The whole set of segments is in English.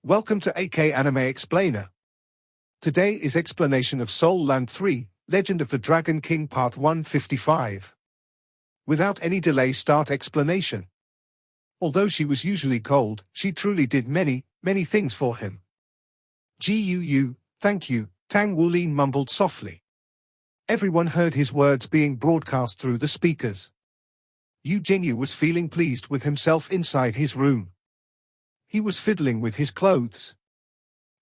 Welcome to AK Anime Explainer. Today is explanation of Soul Land 3, Legend of the Dragon King Part 155. Without any delay, start explanation. Although she was usually cold, she truly did many things for him. Thank you, Tang Wulin mumbled softly. Everyone heard his words being broadcast through the speakers. Yu Jingyu was feeling pleased with himself inside his room. He was fiddling with his clothes.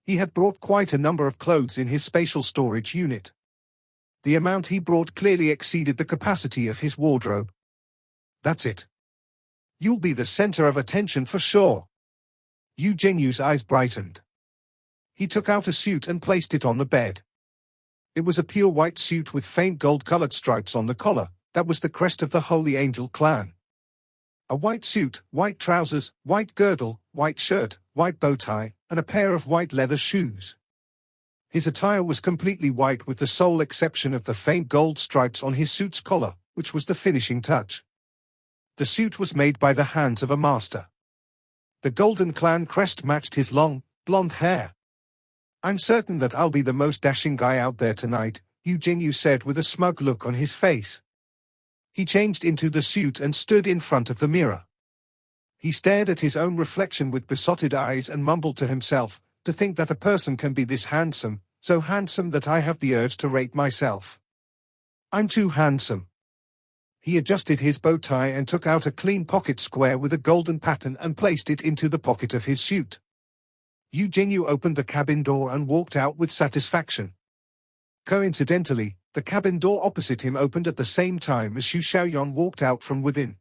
He had brought quite a number of clothes in his spatial storage unit. The amount he brought clearly exceeded the capacity of his wardrobe. That's it. You'll be the center of attention for sure. Yu Jingyu's eyes brightened. He took out a suit and placed it on the bed. It was a pure white suit with faint gold-colored stripes on the collar. That was the crest of the Holy Angel clan. A white suit, white trousers, white girdle, white shirt, white bow tie, and a pair of white leather shoes. His attire was completely white with the sole exception of the faint gold stripes on his suit's collar, which was the finishing touch. The suit was made by the hands of a master. The Golden Clan crest matched his long, blonde hair. "I'm certain that I'll be the most dashing guy out there tonight," Yu Jingyu said with a smug look on his face. He changed into the suit and stood in front of the mirror. He stared at his own reflection with besotted eyes and mumbled to himself, "To think that a person can be this handsome, so handsome that I have the urge to rate myself. I'm too handsome." He adjusted his bow tie and took out a clean pocket square with a golden pattern and placed it into the pocket of his suit. Yu Jingyu opened the cabin door and walked out with satisfaction. Coincidentally, the cabin door opposite him opened at the same time as Xu Xiaoyan walked out from within.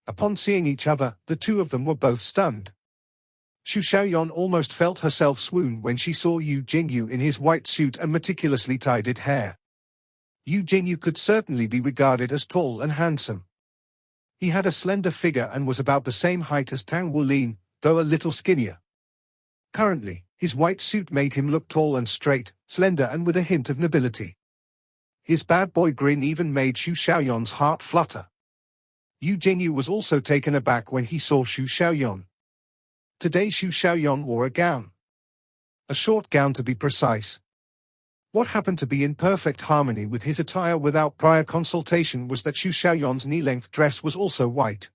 Upon seeing each other, the two of them were both stunned. Xu Xiaoyan almost felt herself swoon when she saw Yu Jingyu in his white suit and meticulously tied hair. Yu Jingyu could certainly be regarded as tall and handsome. He had a slender figure and was about the same height as Tang Wulin, though a little skinnier. Currently, his white suit made him look tall and straight, slender and with a hint of nobility. His bad boy grin even made Xu Xiaoyan's heart flutter. Yu Jingyu was also taken aback when he saw Xu Xiaoyan. Today Xu Xiaoyan wore a gown. A short gown to be precise. What happened to be in perfect harmony with his attire without prior consultation was that Xu Xiaoyan's knee-length dress was also white.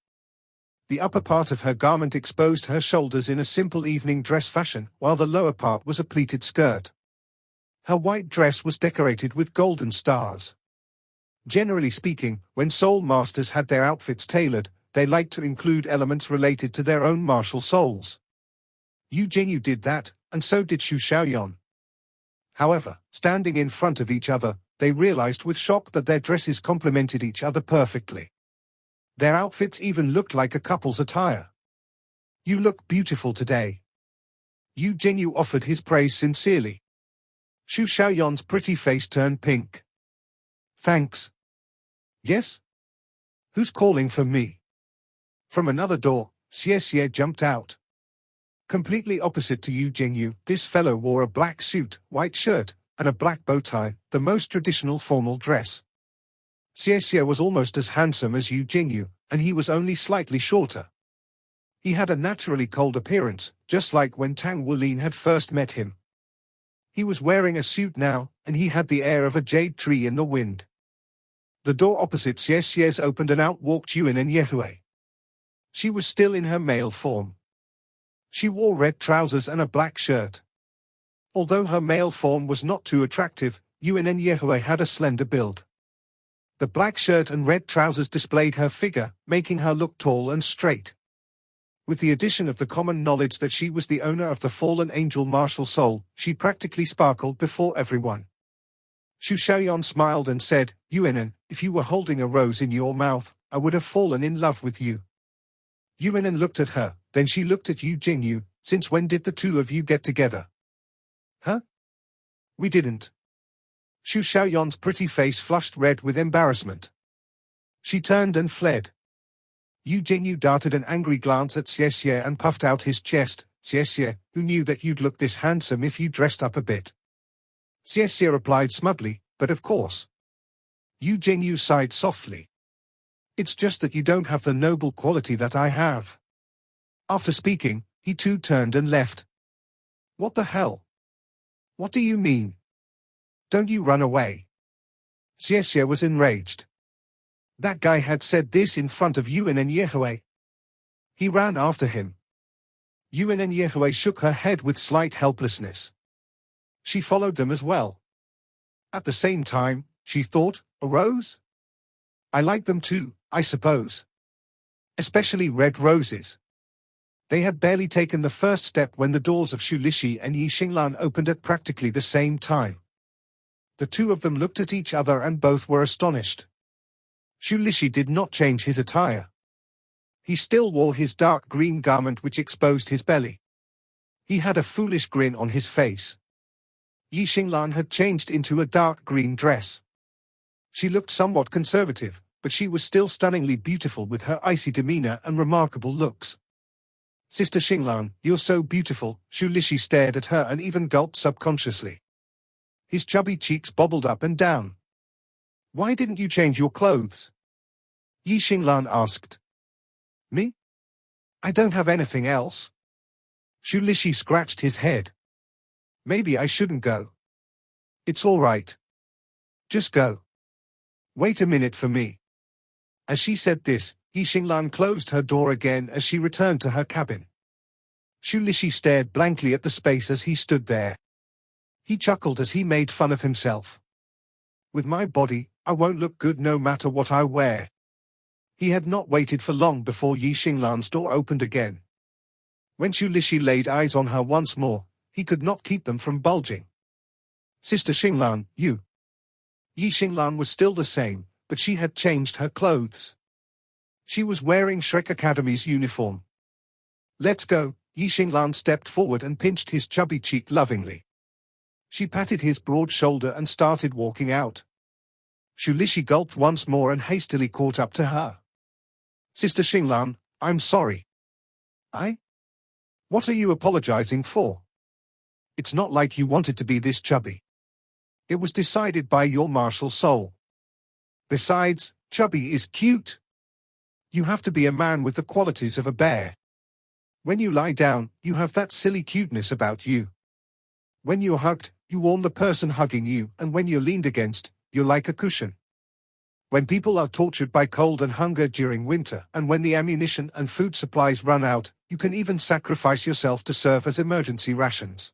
The upper part of her garment exposed her shoulders in a simple evening dress fashion, while the lower part was a pleated skirt. Her white dress was decorated with golden stars. Generally speaking, when soul masters had their outfits tailored, they liked to include elements related to their own martial souls. Yu Jingyu did that, and so did Xu Xiaoyan. However, standing in front of each other, they realized with shock that their dresses complemented each other perfectly. Their outfits even looked like a couple's attire. "You look beautiful today." Yu Jingyu offered his praise sincerely. Xu Xiaoyan's pretty face turned pink. "Thanks." "Yes? Who's calling for me?" From another door, Xie jumped out. Completely opposite to Yu Jingyu, this fellow wore a black suit, white shirt, and a black bow tie, the most traditional formal dress. Xie was almost as handsome as Yu Jingyu, and he was only slightly shorter. He had a naturally cold appearance, just like when Tang Wulin had first met him. He was wearing a suit now, and he had the air of a jade tree in the wind. The door opposite Xie's opened and out walked Yuan Yehui. She was still in her male form. She wore red trousers and a black shirt. Although her male form was not too attractive, Yuan Yehui had a slender build. The black shirt and red trousers displayed her figure, making her look tall and straight. With the addition of the common knowledge that she was the owner of the fallen angel martial soul, she practically sparkled before everyone. Xu Xiaoyan smiled and said, "Yuan, if you were holding a rose in your mouth, I would have fallen in love with you." Yuan looked at her, then she looked at Yu Jingyu. "Since when did the two of you get together?" "Huh? We didn't." Xu Xiaoyan's pretty face flushed red with embarrassment. She turned and fled. Yu Jingyu darted an angry glance at Xie and puffed out his chest. "Xie, who knew that you'd look this handsome if you dressed up a bit?" Xie replied smugly, "But of course." Yu Jingyu sighed softly. "It's just that you don't have the noble quality that I have." After speaking, he too turned and left. What the hell? What do you mean? Don't you run away. Xie was enraged. That guy had said this in front of Yuan and Yehui. He ran after him. Yuan and Yehui shook her head with slight helplessness. She followed them as well. At the same time, she thought, a rose? I like them too, I suppose. Especially red roses. They had barely taken the first step when the doors of Xu Lixi and Yi Xinglan opened at practically the same time. The two of them looked at each other and both were astonished. Xu Lixi did not change his attire. He still wore his dark green garment which exposed his belly. He had a foolish grin on his face. Yi Xinglan had changed into a dark green dress. She looked somewhat conservative, but she was still stunningly beautiful with her icy demeanor and remarkable looks. Sister Xinglan, you're so beautiful, Xu Lixi stared at her and even gulped subconsciously. His chubby cheeks bobbled up and down. Why didn't you change your clothes? Yi Xinglan asked. Me? I don't have anything else. Xu Lixi scratched his head. Maybe I shouldn't go. It's all right. Just go. Wait a minute for me. As she said this, Yi Xinglan closed her door again as she returned to her cabin. Xu Lixi stared blankly at the space as he stood there. He chuckled as he made fun of himself. With my body, I won't look good no matter what I wear. He had not waited for long before Yi Xinglan's door opened again. When Xu Lixi laid eyes on her once more, he could not keep them from bulging. Sister Xinglan, you. Yi Xinglan was still the same, but she had changed her clothes. She was wearing Shrek Academy's uniform. Let's go. Yi Xinglan stepped forward and pinched his chubby cheek lovingly. She patted his broad shoulder and started walking out. Xu Lixi gulped once more and hastily caught up to her. Sister Xinglan, I'm sorry. What are you apologizing for? It's not like you wanted to be this chubby. It was decided by your martial soul. Besides, chubby is cute. You have to be a man with the qualities of a bear. When you lie down, you have that silly cuteness about you. When you're hugged, you warm the person hugging you, and when you're leaned against, you're like a cushion. When people are tortured by cold and hunger during winter, and when the ammunition and food supplies run out, you can even sacrifice yourself to serve as emergency rations.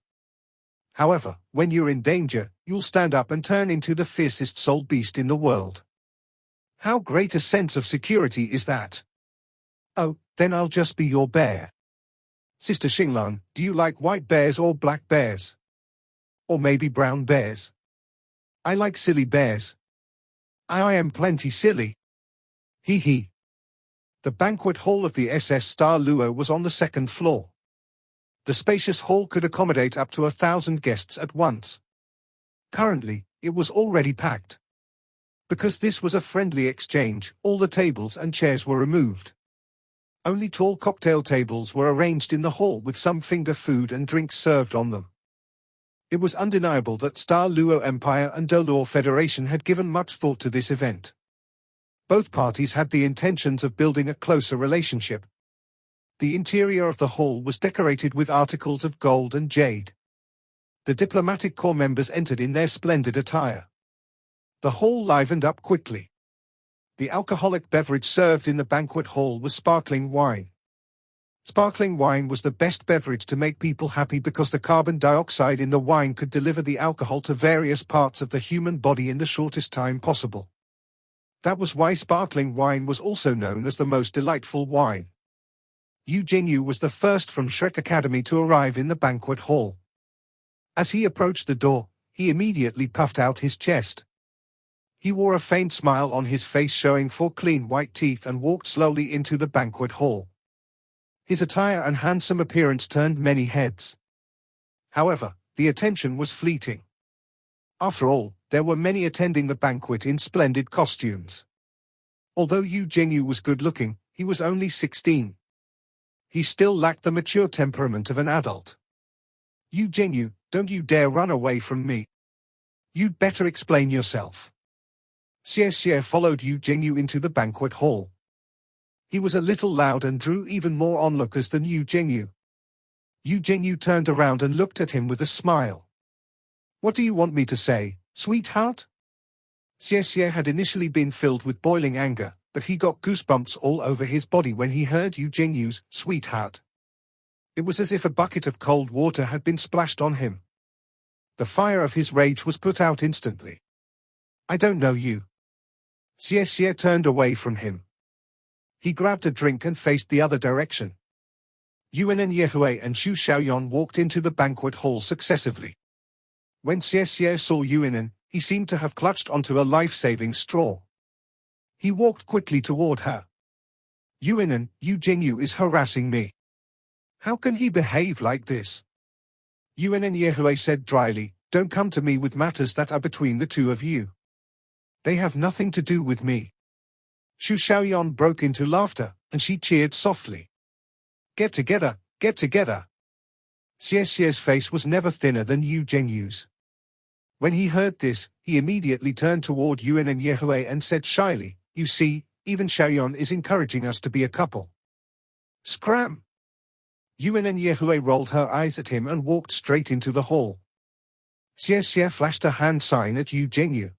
However, when you're in danger, you'll stand up and turn into the fiercest soul beast in the world. How great a sense of security is that? Oh, then I'll just be your bear. Sister Xinglan, do you like white bears or black bears? Or maybe brown bears? I like silly bears. I am plenty silly. Hee hee. The banquet hall of the SS Star Luo was on the second floor. The spacious hall could accommodate up to 1,000 guests at once. Currently, it was already packed. Because this was a friendly exchange, all the tables and chairs were removed. Only tall cocktail tables were arranged in the hall with some finger food and drinks served on them. It was undeniable that Star Luo Empire and Dolor Federation had given much thought to this event. Both parties had the intentions of building a closer relationship. The interior of the hall was decorated with articles of gold and jade. The diplomatic corps members entered in their splendid attire. The hall livened up quickly. The alcoholic beverage served in the banquet hall was sparkling wine. Sparkling wine was the best beverage to make people happy because the carbon dioxide in the wine could deliver the alcohol to various parts of the human body in the shortest time possible. That was why sparkling wine was also known as the most delightful wine. Yu Jingyu was the first from Shrek Academy to arrive in the banquet hall. As he approached the door, he immediately puffed out his chest. He wore a faint smile on his face showing 4 clean white teeth and walked slowly into the banquet hall. His attire and handsome appearance turned many heads. However, the attention was fleeting. After all, there were many attending the banquet in splendid costumes. Although Yu Jingyu was good-looking, he was only 16. He still lacked the mature temperament of an adult. Yu Jingyu, don't you dare run away from me. You'd better explain yourself. Xie followed Yu Jingyu into the banquet hall. He was a little loud and drew even more onlookers than Yu Jingyu. Yu Jingyu turned around and looked at him with a smile. What do you want me to say, sweetheart? Xie had initially been filled with boiling anger, but he got goosebumps all over his body when he heard Yu Jingyu's sweetheart. It was as if a bucket of cold water had been splashed on him. The fire of his rage was put out instantly. I don't know you. Xie turned away from him. He grabbed a drink and faced the other direction. Yuan and Yehui and Xu Xiaoyan walked into the banquet hall successively. When Xie saw Yuan, he seemed to have clutched onto a life-saving straw. He walked quickly toward her. Yuan, Yu Jingyu is harassing me. How can he behave like this? Yuan and Yehui said dryly, don't come to me with matters that are between the two of you. They have nothing to do with me. Xu Xiaoyan broke into laughter, and she cheered softly. Get together, get together. Xie's face was never thinner than Yu Jingyu's. When he heard this, he immediately turned toward Yuan and Yehui and said shyly, you see, even Xiaoyan is encouraging us to be a couple. Scram! Yuan and Yehui rolled her eyes at him and walked straight into the hall. Xie flashed a hand sign at Yu Jingyu.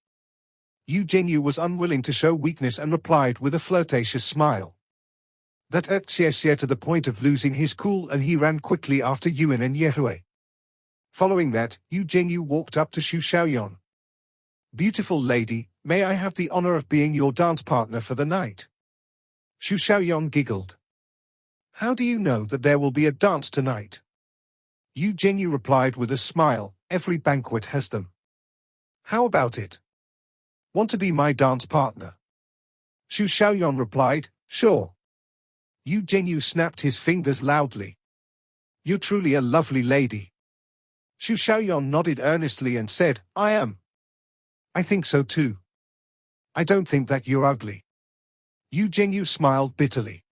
Yu Jingyu was unwilling to show weakness and replied with a flirtatious smile. That irked Xie to the point of losing his cool, and he ran quickly after Yuan and Yehui. Following that, Yu Jingyu walked up to Xu Xiaoyan. Beautiful lady, may I have the honor of being your dance partner for the night? Xu Xiaoyan giggled. How do you know that there will be a dance tonight? Yu Jingyu replied with a smile, every banquet has them. How about it? Want to be my dance partner? Xu Xiaoyan replied, sure. Yu Jingyu snapped his fingers loudly. You're truly a lovely lady. Xu Xiaoyan nodded earnestly and said, I am. I think so too. I don't think that you're ugly. Yu Jingyu smiled bitterly.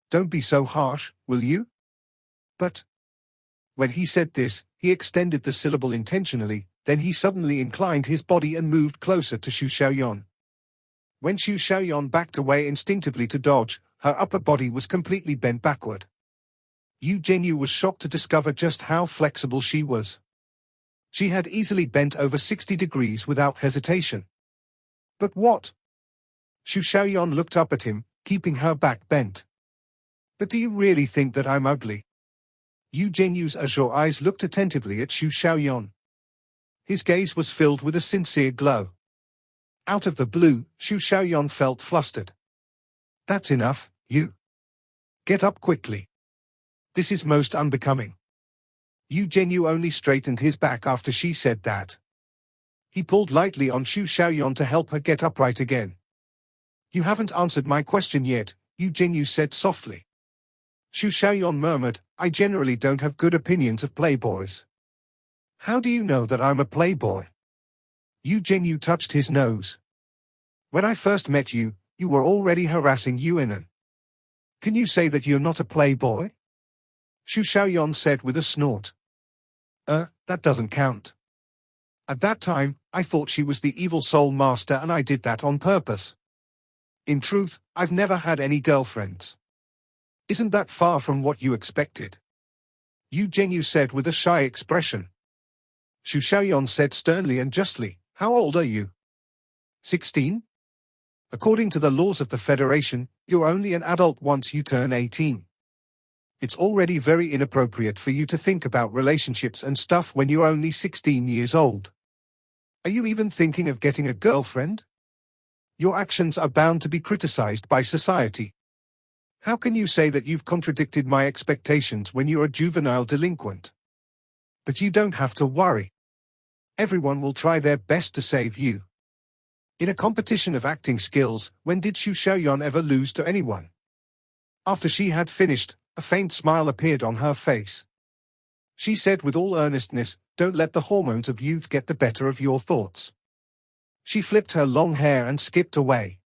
Don't be so harsh, will you? But. When he said this, he extended the syllable intentionally, then he suddenly inclined his body and moved closer to Xu Xiaoyan. When Xu Xiaoyan backed away instinctively to dodge, her upper body was completely bent backward. Yu Jingyu was shocked to discover just how flexible she was. She had easily bent over 60 degrees without hesitation. But what? Xu Xiaoyan looked up at him, keeping her back bent. But do you really think that I'm ugly? Yu Jingyu's azure eyes looked attentively at Xu Xiaoyan. His gaze was filled with a sincere glow. Out of the blue, Xu Xiaoyan felt flustered. That's enough, you. Get up quickly. This is most unbecoming. Yu Jingyu only straightened his back after she said that. He pulled lightly on Xu Xiaoyan to help her get upright again. You haven't answered my question yet, Yu Jingyu said softly. Xu Xiaoyan murmured, I generally don't have good opinions of playboys. How do you know that I'm a playboy? Yu Jingyu touched his nose. When I first met you, you were already harassing Yuan. Can you say that you're not a playboy? Xu Xiaoyan said with a snort. That doesn't count. At that time, I thought she was the evil soul master and I did that on purpose. In truth, I've never had any girlfriends. Isn't that far from what you expected? Yu Jingyu said with a shy expression. Xu Xiaoyan said sternly and justly, how old are you? 16? According to the laws of the Federation, you're only an adult once you turn 18. It's already very inappropriate for you to think about relationships and stuff when you're only 16 years old. Are you even thinking of getting a girlfriend? Your actions are bound to be criticized by society. How can you say that you've contradicted my expectations when you're a juvenile delinquent? But you don't have to worry. Everyone will try their best to save you. In a competition of acting skills, when did Xu Xiaoyan ever lose to anyone? After she had finished, a faint smile appeared on her face. She said with all earnestness, don't let the hormones of youth get the better of your thoughts. She flipped her long hair and skipped away.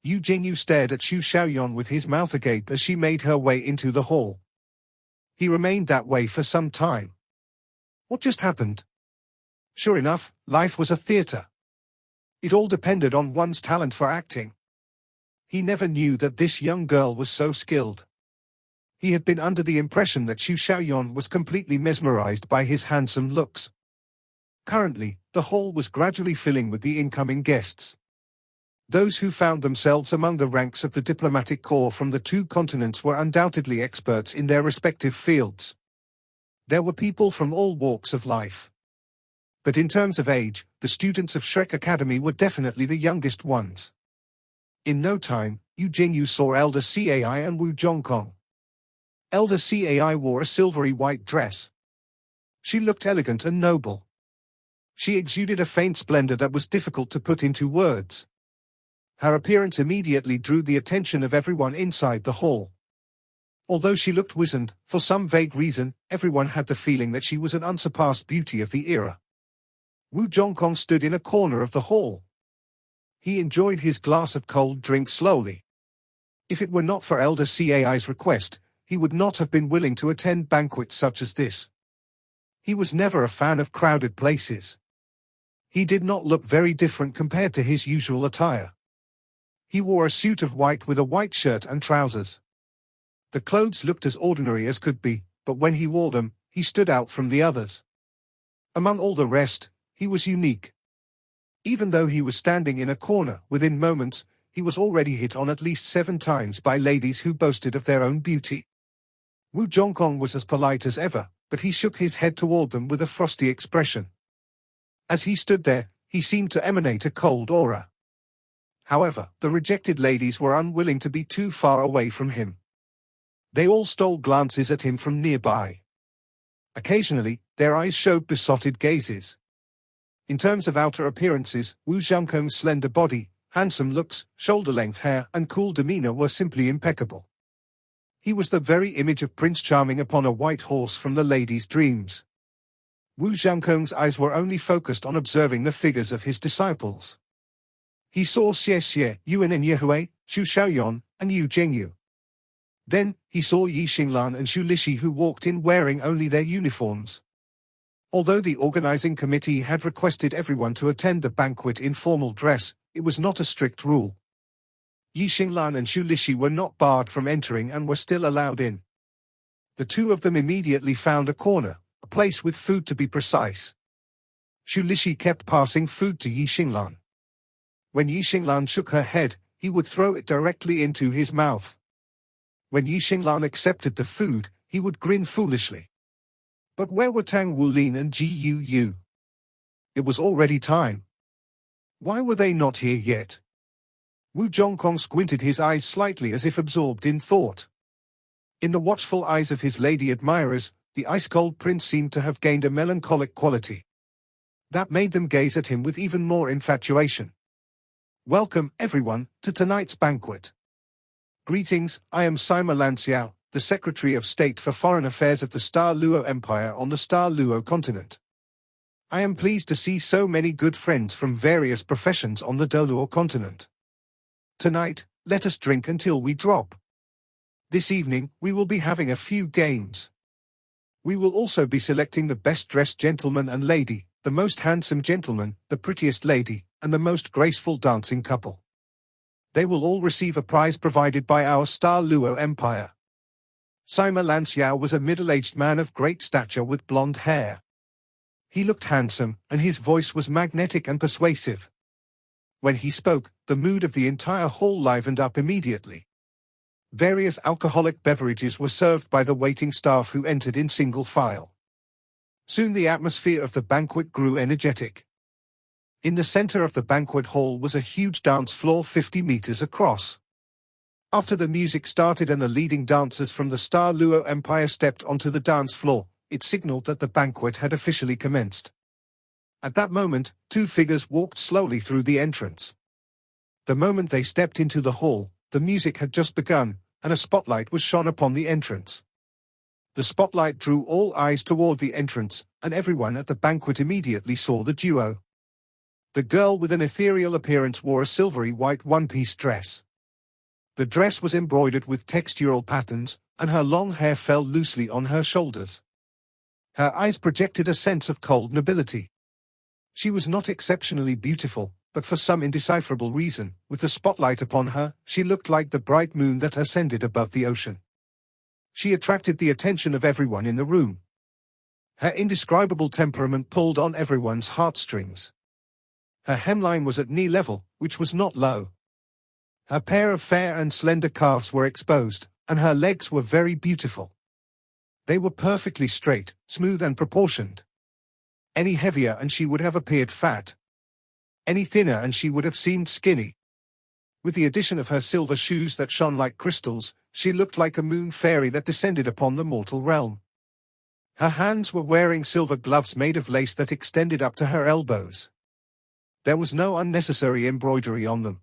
Yu Jingyu stared at Xu Xiaoyan with his mouth agape as she made her way into the hall. He remained that way for some time. What just happened? Sure enough, life was a theater. It all depended on one's talent for acting. He never knew that this young girl was so skilled. He had been under the impression that Xu Xiaoyan was completely mesmerized by his handsome looks. Currently, the hall was gradually filling with the incoming guests. Those who found themselves among the ranks of the diplomatic corps from the two continents were undoubtedly experts in their respective fields. There were people from all walks of life. But in terms of age, the students of Shrek Academy were definitely the youngest ones. In no time, Yu Jingyu saw Elder Cai and Wu Zhongkong. Elder Cai wore a silvery white dress. She looked elegant and noble. She exuded a faint splendor that was difficult to put into words. Her appearance immediately drew the attention of everyone inside the hall. Although she looked wizened, for some vague reason, everyone had the feeling that she was an unsurpassed beauty of the era. Wu Zhongkong stood in a corner of the hall. He enjoyed his glass of cold drink slowly. If it were not for Elder Cai's request, he would not have been willing to attend banquets such as this. He was never a fan of crowded places. He did not look very different compared to his usual attire. He wore a suit of white with a white shirt and trousers. The clothes looked as ordinary as could be, but when he wore them, he stood out from the others. Among all the rest, he was unique. Even though he was standing in a corner, within moments, he was already hit on at least 7 times by ladies who boasted of their own beauty. Wu Zhongkong was as polite as ever, but he shook his head toward them with a frosty expression. As he stood there, he seemed to emanate a cold aura. However, the rejected ladies were unwilling to be too far away from him. They all stole glances at him from nearby. Occasionally, their eyes showed besotted gazes. In terms of outer appearances, Wu Zhongkong's slender body, handsome looks, shoulder-length hair, and cool demeanor were simply impeccable. He was the very image of Prince Charming upon a white horse from the lady's dreams. Wu Zhongkong's eyes were only focused on observing the figures of his disciples. He saw Xie Xie, Yuan and Yehui, Xu Xiaoyan, and Yu Jingyu. Then, he saw Yi Xinglan and Xu Lixi, who walked in wearing only their uniforms. Although the organizing committee had requested everyone to attend the banquet in formal dress, it was not a strict rule. Yi Xinglan and Xu Lixi were not barred from entering and were still allowed in. The two of them immediately found a corner, a place with food to be precise. Xu Lixi kept passing food to Yi Xinglan. When Yi Xinglan shook her head, he would throw it directly into his mouth. When Yi Xinglan accepted the food, he would grin foolishly. But where were Tang Wulin and Ji Yu Yu? It was already time. Why were they not here yet? Wu Zhongkong squinted his eyes slightly as if absorbed in thought. In the watchful eyes of his lady admirers, the ice-cold prince seemed to have gained a melancholic quality. That made them gaze at him with even more infatuation. Welcome, everyone, to tonight's banquet. Greetings, I am Sima Lanxiao, the Secretary of State for Foreign Affairs of the Star Luo Empire on the Star Luo continent. I am pleased to see so many good friends from various professions on the Doluo continent. Tonight, let us drink until we drop. This evening, we will be having a few games. We will also be selecting the best-dressed gentleman and lady, the most handsome gentleman, the prettiest lady, and the most graceful dancing couple. They will all receive a prize provided by our Star Luo Empire. Sima Lanxiao was a middle-aged man of great stature with blonde hair. He looked handsome, and his voice was magnetic and persuasive. When he spoke, the mood of the entire hall livened up immediately. Various alcoholic beverages were served by the waiting staff who entered in single file. Soon the atmosphere of the banquet grew energetic. In the center of the banquet hall was a huge dance floor 50 meters across. After the music started and the leading dancers from the Star Luo Empire stepped onto the dance floor, it signaled that the banquet had officially commenced. At that moment, 2 figures walked slowly through the entrance. The moment they stepped into the hall, the music had just begun, and a spotlight was shone upon the entrance. The spotlight drew all eyes toward the entrance, and everyone at the banquet immediately saw the duo. The girl with an ethereal appearance wore a silvery white one-piece dress. The dress was embroidered with textural patterns, and her long hair fell loosely on her shoulders. Her eyes projected a sense of cold nobility. She was not exceptionally beautiful, but for some indecipherable reason, with the spotlight upon her, she looked like the bright moon that ascended above the ocean. She attracted the attention of everyone in the room. Her indescribable temperament pulled on everyone's heartstrings. Her hemline was at knee level, which was not low. Her pair of fair and slender calves were exposed, and her legs were very beautiful. They were perfectly straight, smooth and proportioned. Any heavier and she would have appeared fat. Any thinner and she would have seemed skinny. With the addition of her silver shoes that shone like crystals, she looked like a moon fairy that descended upon the mortal realm. Her hands were wearing silver gloves made of lace that extended up to her elbows. There was no unnecessary embroidery on them.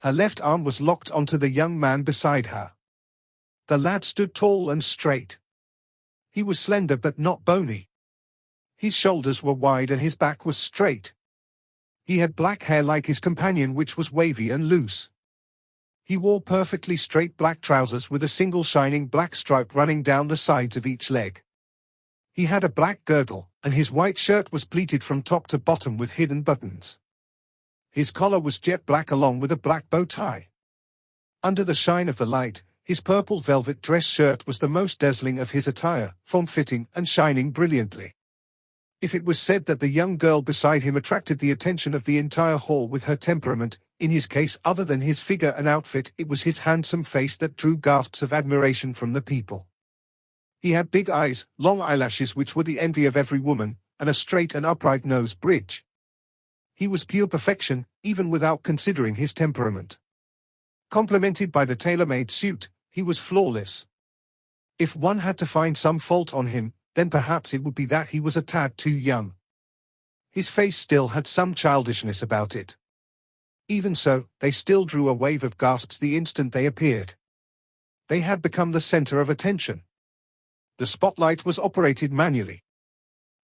Her left arm was locked onto the young man beside her. The lad stood tall and straight. He was slender but not bony. His shoulders were wide and his back was straight. He had black hair like his companion, which was wavy and loose. He wore perfectly straight black trousers with a single shining black stripe running down the sides of each leg. He had a black girdle, and his white shirt was pleated from top to bottom with hidden buttons. His collar was jet black along with a black bow tie. Under the shine of the light, his purple velvet dress shirt was the most dazzling of his attire, form-fitting and shining brilliantly. If it was said that the young girl beside him attracted the attention of the entire hall with her temperament, in his case, other than his figure and outfit, it was his handsome face that drew gasps of admiration from the people. He had big eyes, long eyelashes which were the envy of every woman, and a straight and upright nose bridge. He was pure perfection, even without considering his temperament. Complemented by the tailor-made suit, he was flawless. If one had to find some fault on him, then perhaps it would be that he was a tad too young. His face still had some childishness about it. Even so, they still drew a wave of gasps the instant they appeared. They had become the center of attention. The spotlight was operated manually.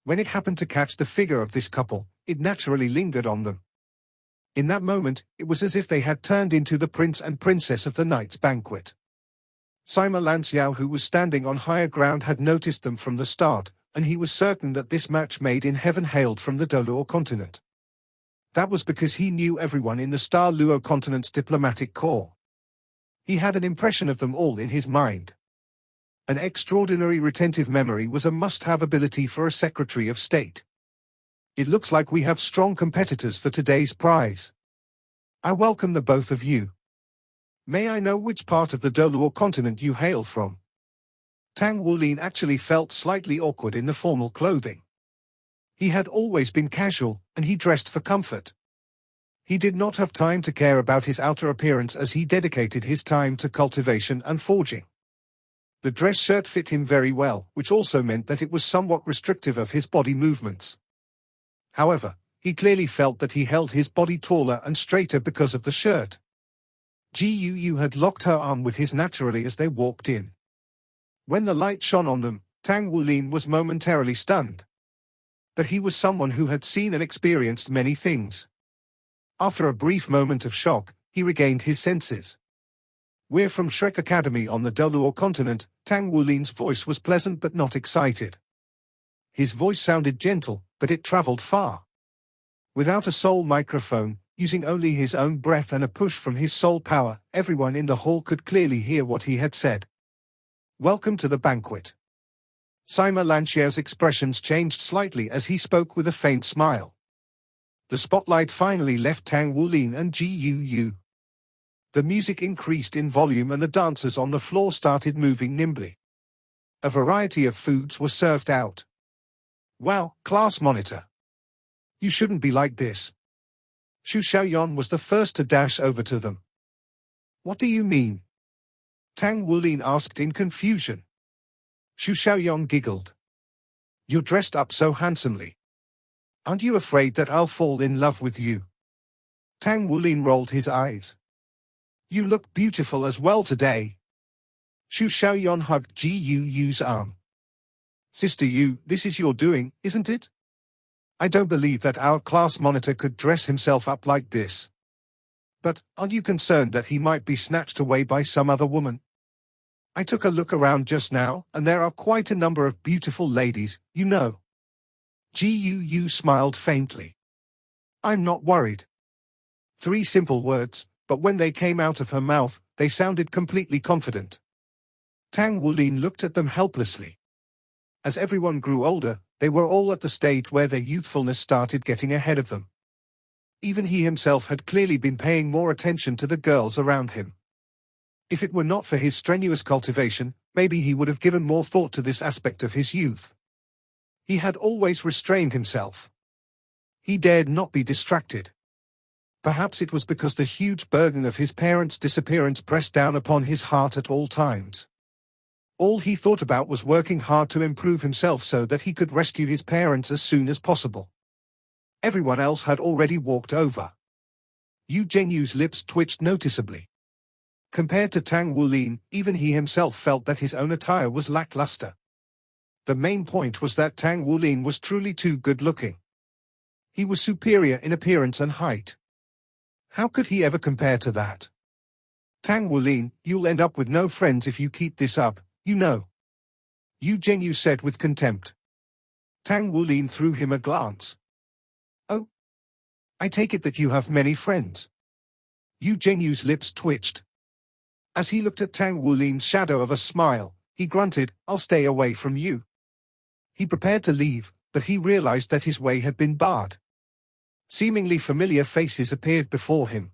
When it happened to catch the figure of this couple, it naturally lingered on them. In that moment, it was as if they had turned into the prince and princess of the night's banquet. Sima Lanxiao, who was standing on higher ground, had noticed them from the start, and he was certain that this match made in heaven hailed from the Doluo continent. That was because he knew everyone in the Star Luo continent's diplomatic corps. He had an impression of them all in his mind. An extraordinary retentive memory was a must-have ability for a Secretary of State. It looks like we have strong competitors for today's prize. I welcome the both of you. May I know which part of the Doluo continent you hail from? Tang Wulin actually felt slightly awkward in the formal clothing. He had always been casual, and he dressed for comfort. He did not have time to care about his outer appearance as he dedicated his time to cultivation and forging. The dress shirt fit him very well, which also meant that it was somewhat restrictive of his body movements. However, he clearly felt that he held his body taller and straighter because of the shirt. Gu had locked her arm with his naturally as they walked in. When the light shone on them, Tang Wulin was momentarily stunned. But he was someone who had seen and experienced many things. After a brief moment of shock, he regained his senses. We're from Shrek Academy on the Doluo continent. Tang Wulin's voice was pleasant but not excited. His voice sounded gentle, but it traveled far. Without a soul microphone, using only his own breath and a push from his soul power, everyone in the hall could clearly hear what he had said. Welcome to the banquet. Sima Lanxiao's expressions changed slightly as he spoke with a faint smile. The spotlight finally left Tang Wulin and Gu. The music increased in volume and the dancers on the floor started moving nimbly. A variety of foods were served out. Wow, class monitor. You shouldn't be like this. Xu Xiaoyan was the first to dash over to them. What do you mean? Tang Wulin asked in confusion. Xu Xiaoyan giggled. You're dressed up so handsomely. Aren't you afraid that I'll fall in love with you? Tang Wulin rolled his eyes. You look beautiful as well today. Xu Xiaoyan hugged Gu's arm. Sister Yu, this is your doing, isn't it? I don't believe that our class monitor could dress himself up like this. But, aren't you concerned that he might be snatched away by some other woman? I took a look around just now, and there are quite a number of beautiful ladies, you know. Gu smiled faintly. I'm not worried. 3 simple words, but when they came out of her mouth, they sounded completely confident. Tang Wulin looked at them helplessly. As everyone grew older, they were all at the stage where their youthfulness started getting ahead of them. Even he himself had clearly been paying more attention to the girls around him. If it were not for his strenuous cultivation, maybe he would have given more thought to this aspect of his youth. He had always restrained himself. He dared not be distracted. Perhaps it was because the huge burden of his parents' disappearance pressed down upon his heart at all times. All he thought about was working hard to improve himself so that he could rescue his parents as soon as possible. Everyone else had already walked over. Yu Zhengyu's lips twitched noticeably. Compared to Tang Wulin, even he himself felt that his own attire was lackluster. The main point was that Tang Wulin was truly too good-looking. He was superior in appearance and height. How could he ever compare to that? Tang Wulin, you'll end up with no friends if you keep this up, you know. Yu Zhengyu said with contempt. Tang Wulin threw him a glance. Oh. I take it that you have many friends. Yu Zhengyu's lips twitched. As he looked at Tang Wulin's shadow of a smile, he grunted, I'll stay away from you. He prepared to leave, but he realized that his way had been barred. Seemingly familiar faces appeared before him.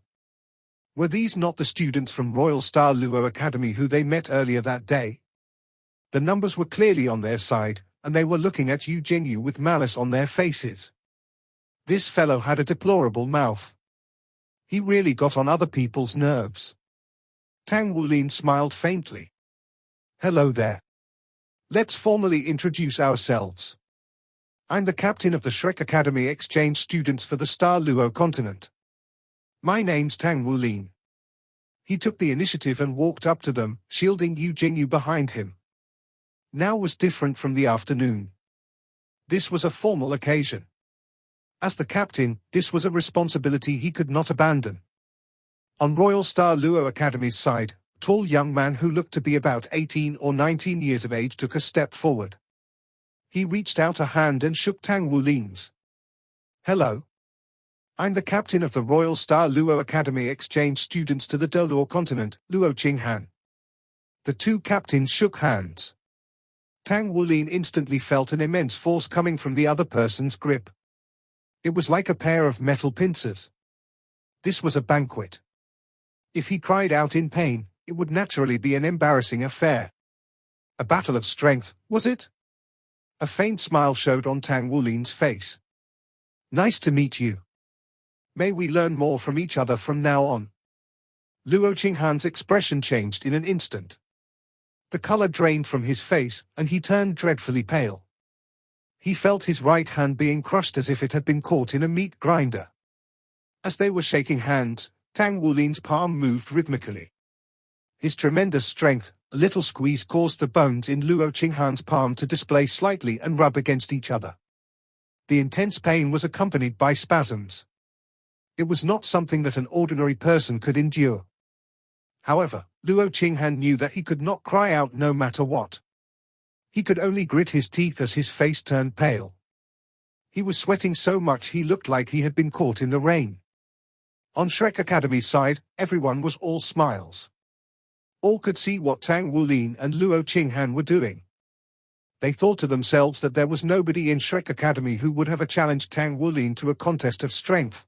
Were these not the students from Royal Star Luo Academy who they met earlier that day? The numbers were clearly on their side, and they were looking at Yu Zhengyu with malice on their faces. This fellow had a deplorable mouth. He really got on other people's nerves. Tang Wulin smiled faintly. Hello there. Let's formally introduce ourselves. I'm the captain of the Shrek Academy exchange students for the Star Luo continent. My name's Tang Wulin. He took the initiative and walked up to them, shielding Yu Zhengyu behind him. Now was different from the afternoon. This was a formal occasion. As the captain, this was a responsibility he could not abandon. On Royal Star Luo Academy's side, a tall young man who looked to be about 18 or 19 years of age took a step forward. He reached out a hand and shook Tang Wulin's. Hello. I'm the captain of the Royal Star Luo Academy exchange students to the Deluo continent, Luo Qinghan. The two captains shook hands. Tang Wulin instantly felt an immense force coming from the other person's grip. It was like a pair of metal pincers. This was a banquet. If he cried out in pain, it would naturally be an embarrassing affair. A battle of strength, was it? A faint smile showed on Tang Wulin's face. Nice to meet you. May we learn more from each other from now on. Luo Qinghan's expression changed in an instant. The color drained from his face, and he turned dreadfully pale. He felt his right hand being crushed as if it had been caught in a meat grinder. As they were shaking hands, Tang Wulin's palm moved rhythmically. His tremendous strength, a little squeeze caused the bones in Luo Qinghan's palm to display slightly and rub against each other. The intense pain was accompanied by spasms. It was not something that an ordinary person could endure. However, Luo Qinghan knew that he could not cry out no matter what. He could only grit his teeth as his face turned pale. He was sweating so much he looked like he had been caught in the rain. On Shrek Academy's side, everyone was all smiles. All could see what Tang Wulin and Luo Qinghan were doing. They thought to themselves that there was nobody in Shrek Academy who would have challenged Tang Wulin to a contest of strength.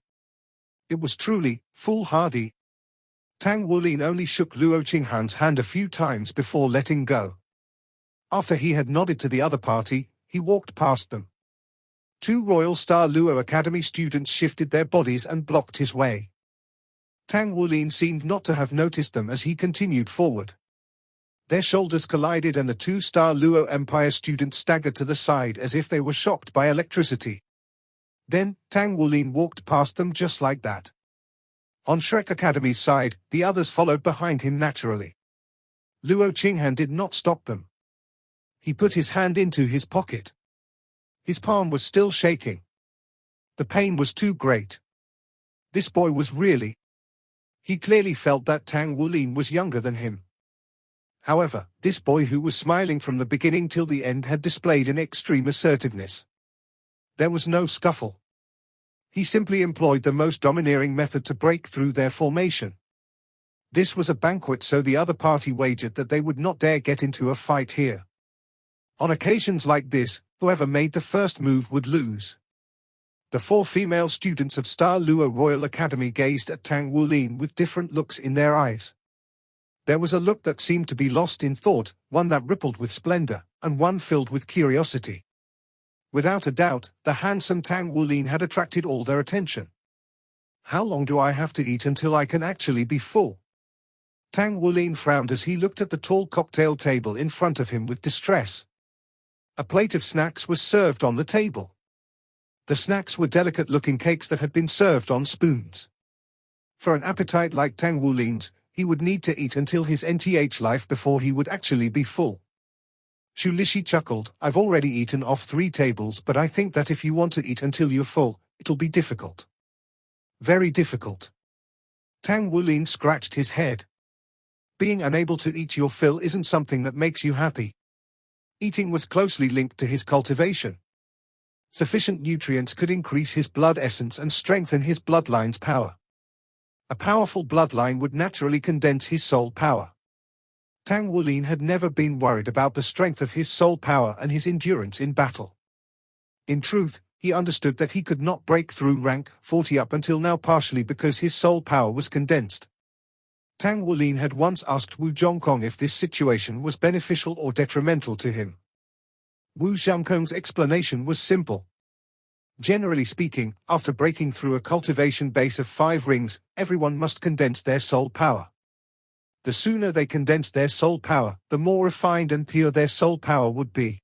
It was truly foolhardy. Tang Wulin only shook Luo Qinghan's hand a few times before letting go. After he had nodded to the other party, he walked past them. Two Royal Star Luo Academy students shifted their bodies and blocked his way. Tang Wulin seemed not to have noticed them as he continued forward. Their shoulders collided and the two Star Luo Empire students staggered to the side as if they were shocked by electricity. Then, Tang Wulin walked past them just like that. On Shrek Academy's side, the others followed behind him naturally. Luo Qinghan did not stop them. He put his hand into his pocket. His palm was still shaking. The pain was too great. This boy was really... He clearly felt that Tang Wulin was younger than him. However, this boy who was smiling from the beginning till the end had displayed an extreme assertiveness. There was no scuffle. He simply employed the most domineering method to break through their formation. This was a banquet, so the other party wagered that they would not dare get into a fight here. On occasions like this, whoever made the first move would lose. The 4 female students of Star Luo Royal Academy gazed at Tang Wulin with different looks in their eyes. There was a look that seemed to be lost in thought, one that rippled with splendor, and one filled with curiosity. Without a doubt, the handsome Tang Wulin had attracted all their attention. How long do I have to eat until I can actually be full? Tang Wulin frowned as he looked at the tall cocktail table in front of him with distress. A plate of snacks was served on the table. The snacks were delicate-looking cakes that had been served on spoons. For an appetite like Tang Wulin's, he would need to eat until his nth life before he would actually be full. Shu Lixi chuckled, "I've already eaten off 3 tables, but I think that if you want to eat until you're full, it'll be difficult. Very difficult." Tang Wulin scratched his head. Being unable to eat your fill isn't something that makes you happy. Eating was closely linked to his cultivation. Sufficient nutrients could increase his blood essence and strengthen his bloodline's power. A powerful bloodline would naturally condense his soul power. Tang Wulin had never been worried about the strength of his soul power and his endurance in battle. In truth, he understood that he could not break through rank 40 up until now, partially because his soul power was condensed. Tang Wulin had once asked Wu Zhongkong if this situation was beneficial or detrimental to him. Wu Zhongkong's explanation was simple. Generally speaking, after breaking through a cultivation base of 5 rings, everyone must condense their soul power. The sooner they condensed their soul power, the more refined and pure their soul power would be.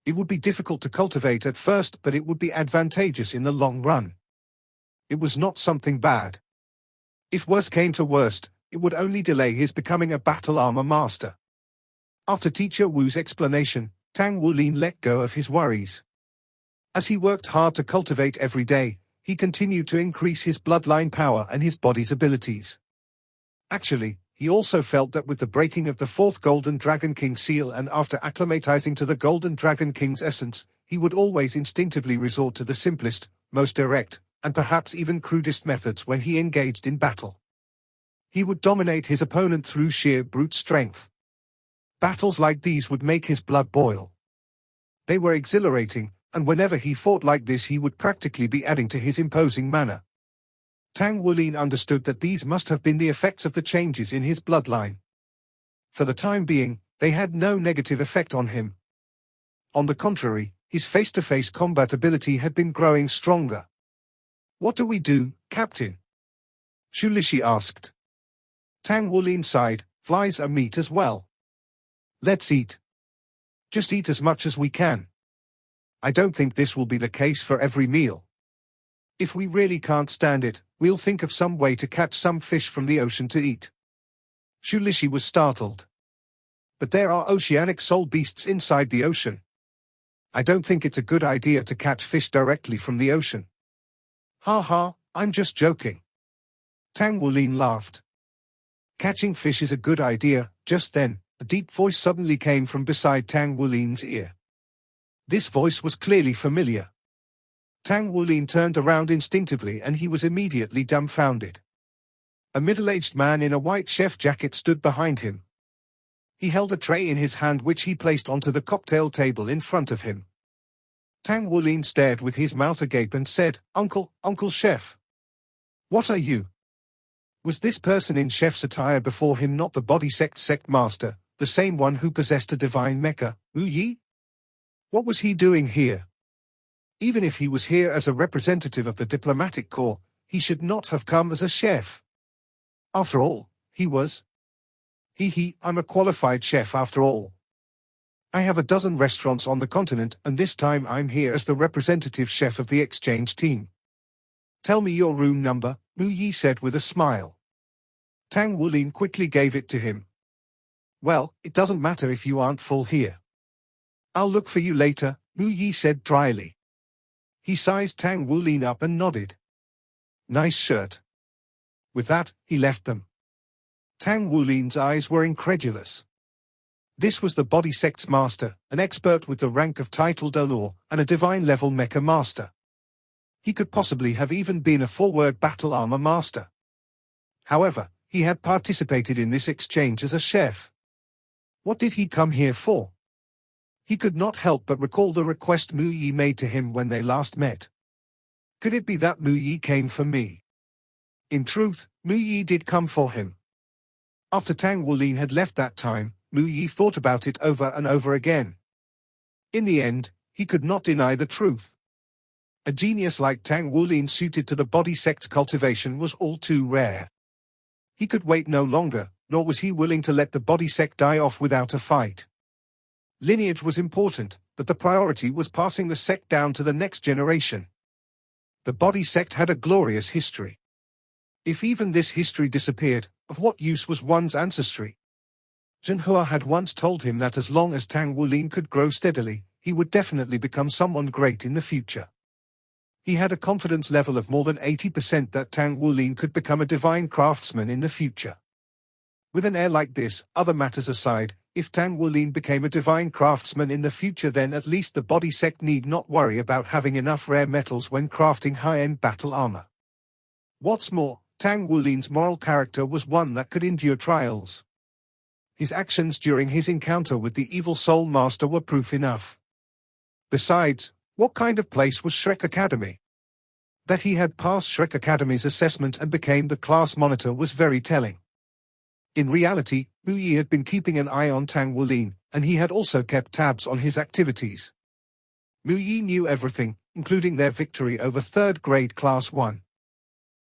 It would be difficult to cultivate at first, but it would be advantageous in the long run. It was not something bad. If worse came to worst, it would only delay his becoming a battle armor master. After Teacher Wu's explanation, Tang Wulin let go of his worries. As he worked hard to cultivate every day, he continued to increase his bloodline power and his body's abilities. Actually, he also felt that with the breaking of the 4th Golden Dragon King seal and after acclimatizing to the Golden Dragon King's essence, he would always instinctively resort to the simplest, most direct, and perhaps even crudest methods when he engaged in battle. He would dominate his opponent through sheer brute strength. Battles like these would make his blood boil. They were exhilarating, and whenever he fought like this he would practically be adding to his imposing manner. Tang Wulin understood that these must have been the effects of the changes in his bloodline. For the time being, they had no negative effect on him. On the contrary, his face-to-face combat ability had been growing stronger. "What do we do, Captain?" Shu Lixi asked. Tang Wulin sighed, "Flies are meat as well. Let's eat. Just eat as much as we can. I don't think this will be the case for every meal. If we really can't stand it, we'll think of some way to catch some fish from the ocean to eat." Shu Lixi was startled. "But there are oceanic soul beasts inside the ocean. I don't think it's a good idea to catch fish directly from the ocean." "Ha ha, I'm just joking." Tang Wulin laughed. "Catching fish is a good idea." Just then, a deep voice suddenly came from beside Tang Wulin's ear. This voice was clearly familiar. Tang Wulin turned around instinctively and he was immediately dumbfounded. A middle-aged man in a white chef jacket stood behind him. He held a tray in his hand which he placed onto the cocktail table in front of him. Tang Wulin stared with his mouth agape and said, Uncle Chef. What are you?" Was this person in chef's attire before him not the body sect master, the same one who possessed a divine mecha, Wu Yi? What was he doing here? Even if he was here as a representative of the diplomatic corps, he should not have come as a chef. After all, he was. I'm a qualified chef after all. I have a dozen restaurants on the continent and this time I'm here as the representative chef of the exchange team. "Tell me your room number," Wu Yi said with a smile. Tang Wulin quickly gave it to him. "Well, it doesn't matter if you aren't full here. I'll look for you later," Wu Yi said dryly. He sized Tang Wulin up and nodded. "Nice shirt." With that, he left them. Tang Wulin's eyes were incredulous. This was the body sect's master, an expert with the rank of title d'Alor, and a divine-level mecha master. He could possibly have even been a forward battle armor master. However, He had participated in this exchange as a chef. What did he come here for? He could not help but recall the request Mu Yi made to him when they last met. Could it be that Mu Yi came for me? In truth, Mu Yi did come for him. After Tang Wulin had left that time, Mu Yi thought about it over and over again. In the end, he could not deny the truth. A genius like Tang Wulin suited to the body sect's cultivation was all too rare. He could wait no longer, nor was he willing to let the body sect die off without a fight. Lineage was important, but the priority was passing the sect down to the next generation. The body sect had a glorious history. If even this history disappeared, of what use was one's ancestry? Zhenhua had once told him that as long as Tang Wulin could grow steadily, he would definitely become someone great in the future. He had a confidence level of more than 80% that Tang Wulin could become a divine craftsman in the future. With an air like this, other matters aside, if Tang Wulin became a divine craftsman in the future, then at least the body sect need not worry about having enough rare metals when crafting high-end battle armor. What's more, Tang Wulin's moral character was one that could endure trials. His actions during his encounter with the evil soul master were proof enough. Besides, what kind of place was Shrek Academy? That he had passed Shrek Academy's assessment and became the class monitor was very telling. In reality, Mu Yi had been keeping an eye on Tang Wulin, and he had also kept tabs on his activities. Mu Yi knew everything, including their victory over 3rd grade Class 1.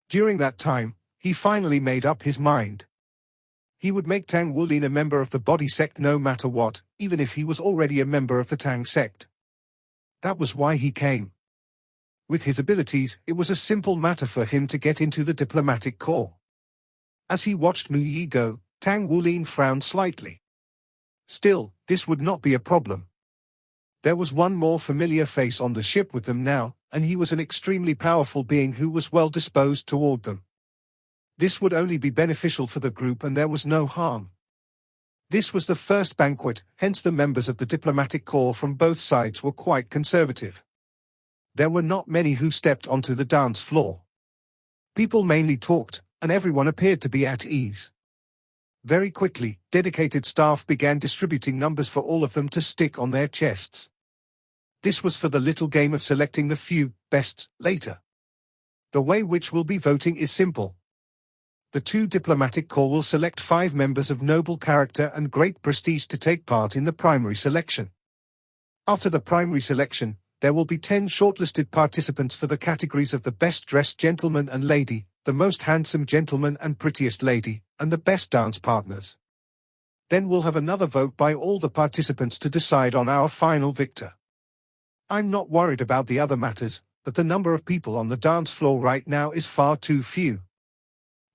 During that time, he finally made up his mind. He would make Tang Wulin a member of the body sect no matter what, even if he was already a member of the Tang sect. That was why he came. With his abilities, it was a simple matter for him to get into the diplomatic corps. As he watched Mu Yi go, Tang Wulin frowned slightly. Still, this would not be a problem. There was one more familiar face on the ship with them now, and he was an extremely powerful being who was well disposed toward them. This would only be beneficial for the group, and there was no harm. This was the first banquet, hence the members of the diplomatic corps from both sides were quite conservative. There were not many who stepped onto the dance floor. People mainly talked, and everyone appeared to be at ease. Very quickly, dedicated staff began distributing numbers for all of them to stick on their chests. This was for the little game of selecting the few bests later. The way which we'll be voting is simple. The 2 diplomatic corps will select 5 members of noble character and great prestige to take part in the primary selection. After the primary selection, there will be 10 shortlisted participants for the categories of the best-dressed gentleman and lady, the most handsome gentleman and prettiest lady, and the best dance partners. Then we'll have another vote by all the participants to decide on our final victor. I'm not worried about the other matters, but the number of people on the dance floor right now is far too few.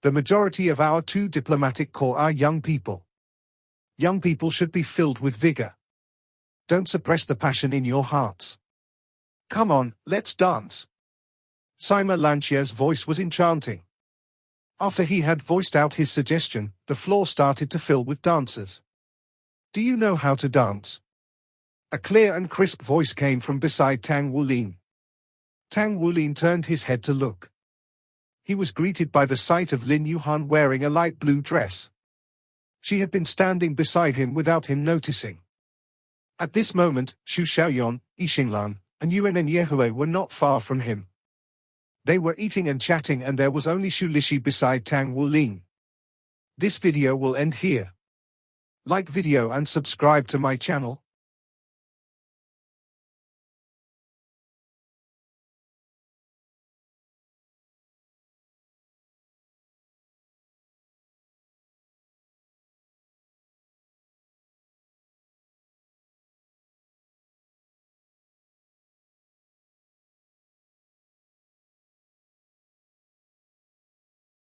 The majority of our 2 diplomatic corps are young people. Young people should be filled with vigor. Don't suppress the passion in your hearts. Come on, let's dance. Sima Lanqia's voice was enchanting. After he had voiced out his suggestion, the floor started to fill with dancers. Do you know how to dance? A clear and crisp voice came from beside Tang Wulin. Tang Wulin turned his head to look. He was greeted by the sight of Lin Yuhan wearing a light blue dress. She had been standing beside him without him noticing. At this moment, Xu Xiaoyan, Yi Xinglan, and Yuan and Yehue were not far from him. They were eating and chatting, and there was only Xu Lishi beside Tang Wulin. This video will end here. Like video and subscribe to my channel.